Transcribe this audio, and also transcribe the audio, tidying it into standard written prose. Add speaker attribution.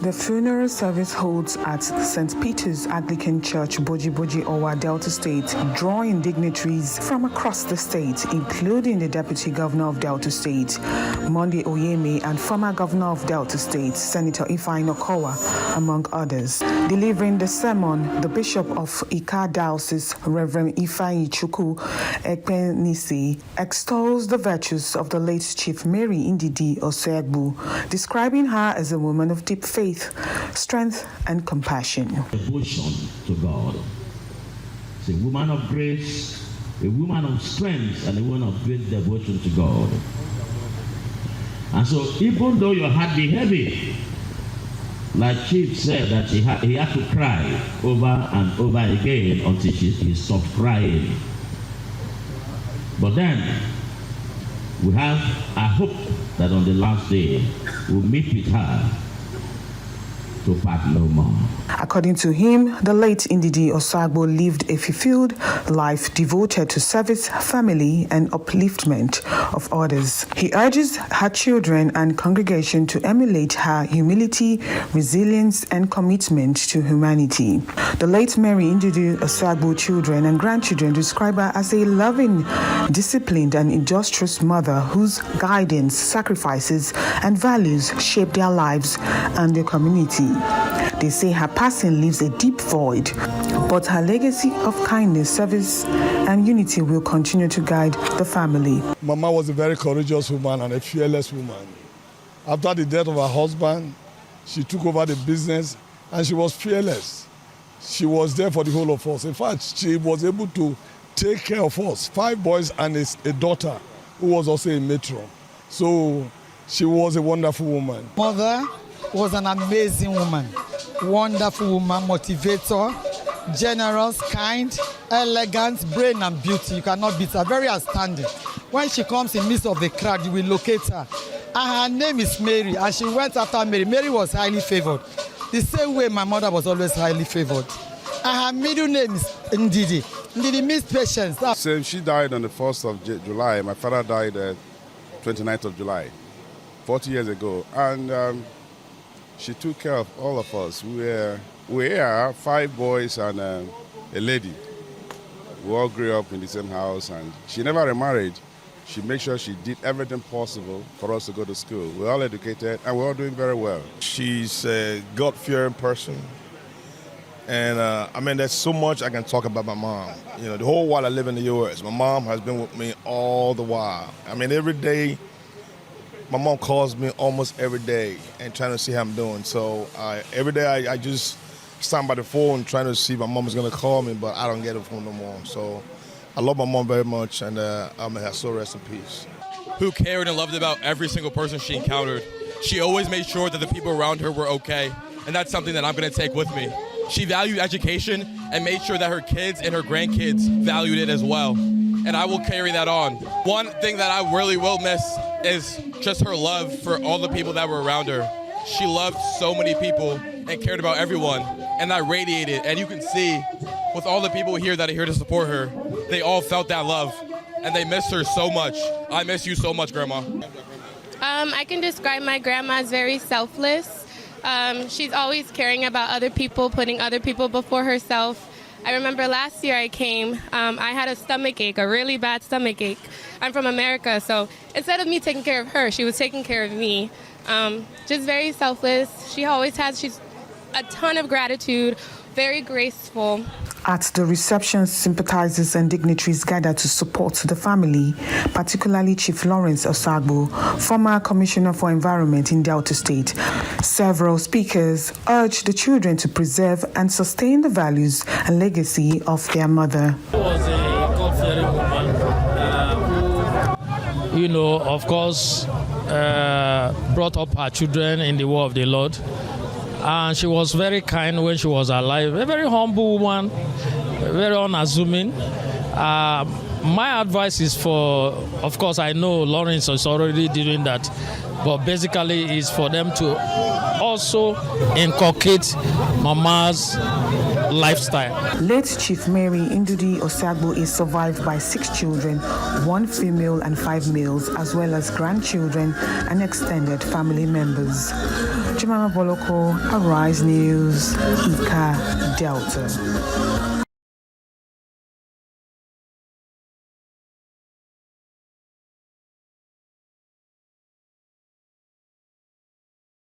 Speaker 1: The funeral service holds at St. Peter's Anglican Church, Boji Owa, Delta State, drawing dignitaries from across the state, including the Deputy Governor of Delta State, Monday Oyemi, and former Governor of Delta State, Senator Ifeanyi Okowa, among others. Delivering the sermon, the Bishop of Ika Diocese, Reverend Ifeanyi Chukwu Ekpenisi, extols the virtues of the late Chief Mary Ndidi Oseigbu, describing her as a woman of deep faith, strength, and compassion.
Speaker 2: Devotion to God. It's a woman of grace, a woman of strength, and a woman of great devotion to God. And so, even though your heart be heavy, like Chief said that he had to cry over and over again until he stopped crying. But then, we have a hope that on the last day, we'll meet with her to part no more.
Speaker 1: According to him, the late Ndidi Oseigbu lived a fulfilled life devoted to service, family, and upliftment of others. He urges her children and congregation to emulate her humility, resilience, and commitment to humanity. The late Mary Ndidi Oseigbu children and grandchildren describe her as a loving, disciplined, and industrious mother whose guidance, sacrifices, and values shape their lives and their community. They say her passing leaves a deep void, but her legacy of kindness, service, and unity will continue to guide the family.
Speaker 3: Mama was a very courageous woman and a fearless woman. After the death of her husband, she took over the business and she was fearless. She was there for the whole of us. In fact, she was able to take care of us, 5 boys and a daughter who was also a matron. So she was a wonderful woman.
Speaker 4: Mother was an amazing woman, wonderful woman, motivator, generous, kind, elegant, brain and beauty. You cannot beat her, very outstanding. When she comes in the midst of the crowd, you will locate her. And her name is Mary, and she went after Mary. Mary was highly favored, the same way my mother was always highly favored. And her middle name is Ndidi. Ndidi means patience.
Speaker 5: So she died on the 1st of July. My father died 29th of July, 40 years ago. And she took care of all of us. We are 5 boys and a lady. We all grew up in the same house, and she never remarried. She made sure she did everything possible for us to go to school. We're all educated, and we're all doing very well.
Speaker 6: She's a God-fearing person. And I mean, there's so much I can talk about my mom. You know, the whole while I live in the U.S., my mom has been with me all the while. I mean, every day, my mom calls me almost every day and trying to see how I'm doing. So every day I just stand by the phone trying to see if my mom is going to call me, but I don't get a phone no more. So I love my mom very much, and may her soul rest in peace.
Speaker 7: Who cared and loved about every single person she encountered. She always made sure that the people around her were okay, and that's something that I'm going to take with me. She valued education and made sure that her kids and her grandkids valued it as well. And I will carry that on. One thing that I really will miss is just her love for all the people that were around her. She loved so many people and cared about everyone, and that radiated. And you can see with all the people here that are here to support her, they all felt that love, and they missed her so much. I miss you so much, Grandma.
Speaker 8: I can describe my grandma as very selfless. She's always caring about other people, putting other people before herself. I remember last year I came, I had a stomach ache, a really bad stomach ache. I'm from America, so instead of me taking care of her, she was taking care of me. Just very selfless. She's a ton of gratitude, very graceful.
Speaker 1: At the reception, sympathizers and dignitaries gathered to support the family, particularly Chief Lawrence Oseigbu, former Commissioner for Environment in Delta State. Several speakers urged the children to preserve and sustain the values and legacy of their mother.
Speaker 9: She was a God-fearing woman who, of course, brought up her children in the way of the Lord. And she was very kind when she was alive, a very humble woman, very unassuming. My advice is of course, I know Lawrence is already doing that, but basically it's for them to also inculcate Mama's lifestyle.
Speaker 1: Late Chief Mary Ndidi Oseigbu is survived by 6 children, 1 female and 5 males, as well as grandchildren and extended family members. Jemima Boloko, Arise News, Ika Delta.